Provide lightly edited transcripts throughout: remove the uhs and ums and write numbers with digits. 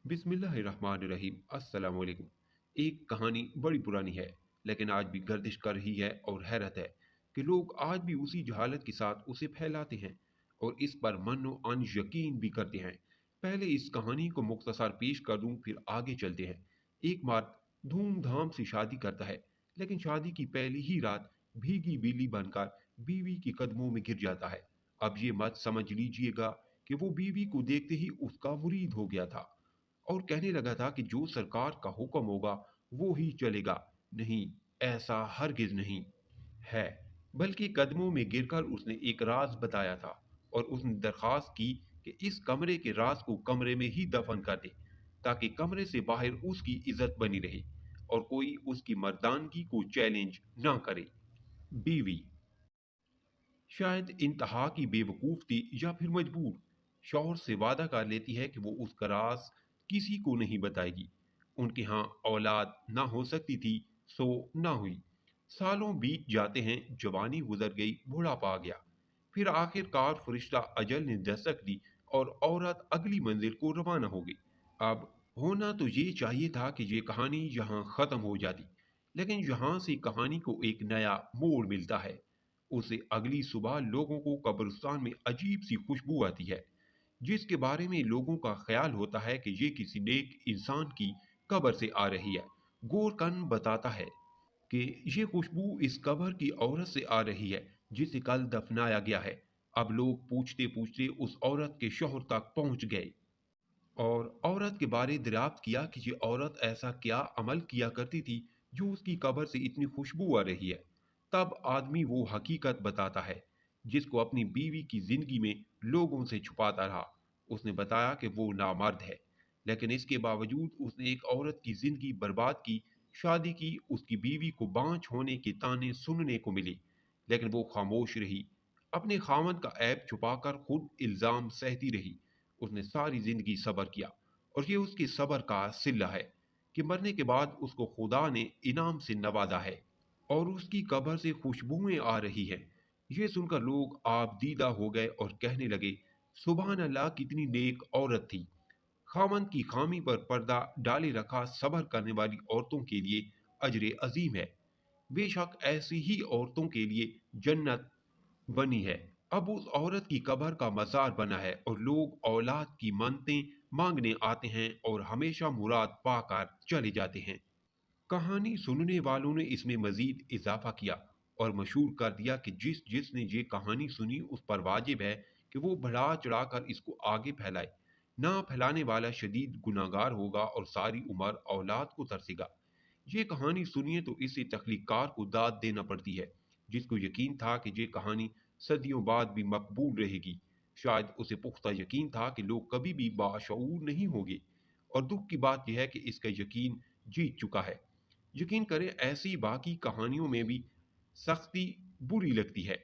बिस्मिल्लाहिर्रहमानिर्रहीम अस्सलाम वालेकुम। एक कहानी बड़ी पुरानी है, लेकिन आज भी गर्दिश कर रही है और हैरत है कि लोग आज भी उसी जहालत के साथ उसे फैलाते हैं और इस पर मनो अन यकीन भी करते हैं। पहले इस कहानी को मुख्तसर पेश कर दूं, फिर आगे चलते हैं। एक मर्द धूमधाम से शादी करता है, लेकिन शादी की पहली ही रात भीगी बिल्ली बनकर बीवी के कदमों में गिर जाता है। अब ये मत समझ लीजिएगा कि वो बीवी को देखते ही उसका मुरीद हो गया था और कहने लगा था कि जो सरकार का हुक्म होगा वो ही चलेगा। नहीं, ऐसा हरगिज नहीं है। बल्कि कदमों में गिरकर उसने एक राज बताया था और उसने दरखास्त की कि इस कमरे के राज को कमरे में ही दफन कर दे, ताकि कमरे से बाहर उसकी इज्जत बनी रहे और कोई उसकी मर्दानगी को चैलेंज ना करे। बीवी शायद इंतहा की बेवकूफ़ थी या फिर मजबूर, शौहर से वादा कर लेती है कि वो उसका राज किसी को नहीं बताएगी। उनके यहाँ औलाद ना हो सकती थी, सो ना हुई। सालों बीत जाते हैं, जवानी गुजर गई, बुढ़ापा आ गया। फिर आखिरकार फरिश्ता अजल ने दस्तक दी और औरत अगली मंजिल को रवाना हो गई। अब होना तो ये चाहिए था कि ये कहानी यहाँ ख़त्म हो जाती, लेकिन यहाँ से कहानी को एक नया मोड़ मिलता है। उसे अगली सुबह लोगों को कब्रिस्तान में अजीब सी खुशबू आती है, जिसके बारे में लोगों का ख्याल होता है कि ये किसी नेक इंसान की कब्र से आ रही है। गोरकन बताता है कि ये खुशबू इस कब्र की औरत से आ रही है जिसे कल दफनाया गया है। अब लोग पूछते पूछते उस औरत के शोहर तक पहुंच गए और औरत के बारे दरियाफ्त किया कि ये औरत ऐसा क्या अमल किया करती थी जो उसकी कब्र से इतनी खुशबू आ रही है। तब आदमी वो हकीकत बताता है जिसको अपनी बीवी की जिंदगी में लोगों से छुपाता रहा। उसने बताया कि वो नामर्द है, लेकिन इसके बावजूद उसने एक औरत की जिंदगी बर्बाद की, शादी की, उसकी बीवी को बांझ होने के ताने सुनने को मिले, लेकिन वो खामोश रही। अपने खामन का ऐब छुपाकर खुद इल्जाम सहती रही। उसने सारी जिंदगी सब्र किया और ये उसके सब्र का सिला है कि मरने के बाद उसको खुदा ने इनाम से नवाजा है और उसकी कब्र से खुशबुएं आ रही हैं। ये सुनकर लोग आप दीदा हो गए और कहने लगे, सुबहान अल्लाह, कितनी नेक औरत थी। खामन की खामी पर पर्दा डाले रखा सब्र करने वाली औरतों के लिए अजर अजीम है। बेशक ऐसी ही औरतों के लिए जन्नत बनी है। अब उस औरत की कब्र का मज़ार बना है और लोग औलाद की मन्नतें मांगने आते हैं और हमेशा मुराद पाकर चले जाते हैं। कहानी सुनने वालों ने इसमें मजीद इजाफा किया और मशहूर कर दिया कि जिसने ये कहानी सुनी उस पर वाजिब है कि वो बढ़ा चढ़ाकर इसको आगे फैलाए। ना फैलाने वाला शदीद गुनाहगार होगा और सारी उम्र औलाद को तरसेगा। ये कहानी सुनिए तो इसे तख्लीकार को दाद देना पड़ती है, जिसको यकीन था कि ये कहानी सदियों बाद भी मकबूल रहेगी। शायद उसे पुख्ता यकीन था कि लोग कभी भी बाशऊर नहीं होंगे, और दुख की बात यह है कि इसका यकीन जीत चुका है। यकीन करें, ऐसी बाकी कहानियों में भी सख्ती बुरी लगती है।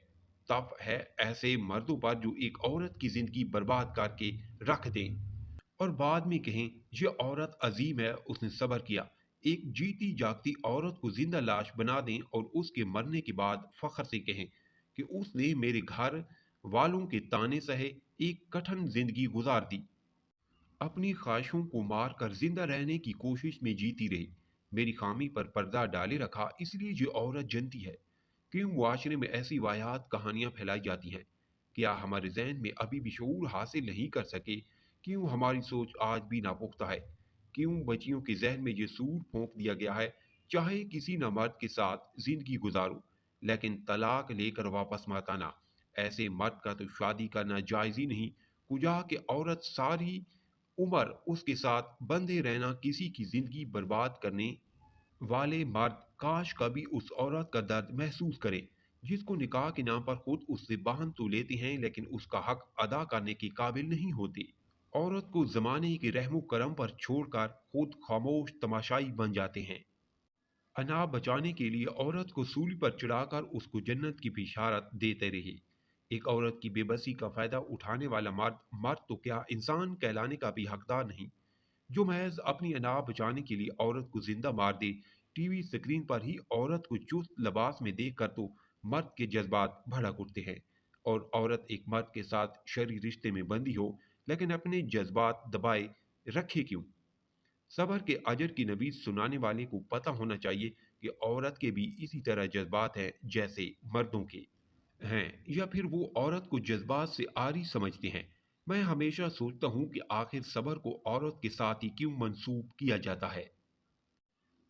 तफ है ऐसे मर्दों पर जो एक औरत की जिंदगी बर्बाद करके रख दें और बाद में कहें, ये औरत अजीम है, उसने सब्र किया। एक जीती जागती औरत को जिंदा लाश बना दें और उसके मरने के बाद फख्र से कहें कि उसने मेरे घर वालों के ताने सहे, एक कठिन जिंदगी गुजार दी, अपनी ख्वाहिशों को मार कर जिंदा रहने की कोशिश में जीती रही, मेरी खामी पर पर्दा डाले रखा, इसलिए ये औरत जनती है। क्यों मुआशरे में ऐसी वाहियात कहानियां फैलाई जाती हैं? क्या हमारे जहन में अभी भी शऊर हासिल नहीं कर सके? क्यों हमारी सोच आज भी नापुख्ता है? क्यों बच्चियों के जहन में ये सूर फोंक दिया गया है, चाहे किसी न मर्द के साथ जिंदगी गुजारो, लेकिन तलाक लेकर वापस मत आना। ऐसे मर्द का तो शादी करना जायज ही नहीं। कुजा के औरत सारी उम्र उसके साथ बंधे रहना, किसी की जिंदगी बर्बाद करने वाले मर्द काश कभी उस औरत का दर्द महसूस करे, जिसको निकाह के नाम पर खुद उससे बाहन तो लेते हैं लेकिन उसका हक अदा करने के काबिल नहीं होते। औरत को जमाने के रहमो करम पर छोड़कर खुद खामोश तमाशाई बन जाते हैं। अनाप बचाने के लिए औरत को सूली पर चढ़ाकर उसको जन्नत की बिशारत देते रहे। एक औरत की बेबसी का फायदा उठाने वाला मर्द मर्द तो क्या, इंसान कहलाने का भी हकदार नहीं। जो महज अपनी अना बचाने के लिए औरत को जिंदा मार दे। टीवी स्क्रीन पर ही औरत को चुस्त लिबास में देखकर तो मर्द के जज्बात भड़क उठते हैं। और औरत एक मर्द के साथ शरीर रिश्ते में बंधी हो, लेकिन अपने जज्बात दबाए रखे क्यों? सबर के अजर की नवीद सुनाने वाले को पता होना चाहिए कि औरत के भी इसी तरह जज्बात हैं जैसे मर्दों के हैं, या फिर वो औरत को जज्बात से आरी समझते हैं। मैं हमेशा सोचता हूँ कि आखिर सबर को औरत के साथ ही क्यों मंसूब किया जाता है।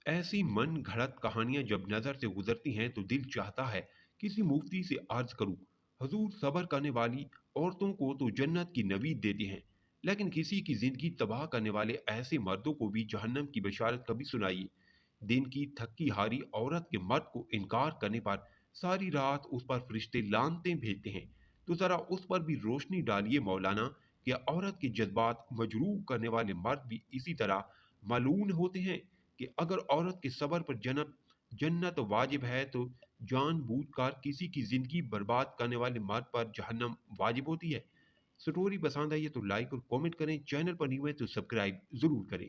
ऐसी मन घड़त कहानियां जब नज़र से गुजरती हैं तो दिल चाहता है किसी मुफ्ती से अर्ज करूं, हजूर सबर करने वाली औरतों को तो जन्नत की नवीद देते हैं, लेकिन किसी की जिंदगी तबाह करने वाले ऐसे मर्दों को भी जहन्नम की बशारत कभी सुनाइए। दिन की थकी हारी औरत के मर्द को इनकार करने पर सारी रात उस पर फरिश्ते लानतें भेजते हैं। तो ज़रा उस पर भी रोशनी डालिए मौलाना, कि औरत के जज्बात मजरूह करने वाले मर्द भी इसी तरह मालून होते हैं, कि अगर औरत के सबर पर जन्नत जन्नत वाजिब है तो जानबूझकर किसी की जिंदगी बर्बाद करने वाले मर्द पर जहन्नम वाजिब होती है। स्टोरी पसंद आई है तो लाइक और कमेंट करें, चैनल पर न्यू है तो सब्सक्राइब जरूर करें।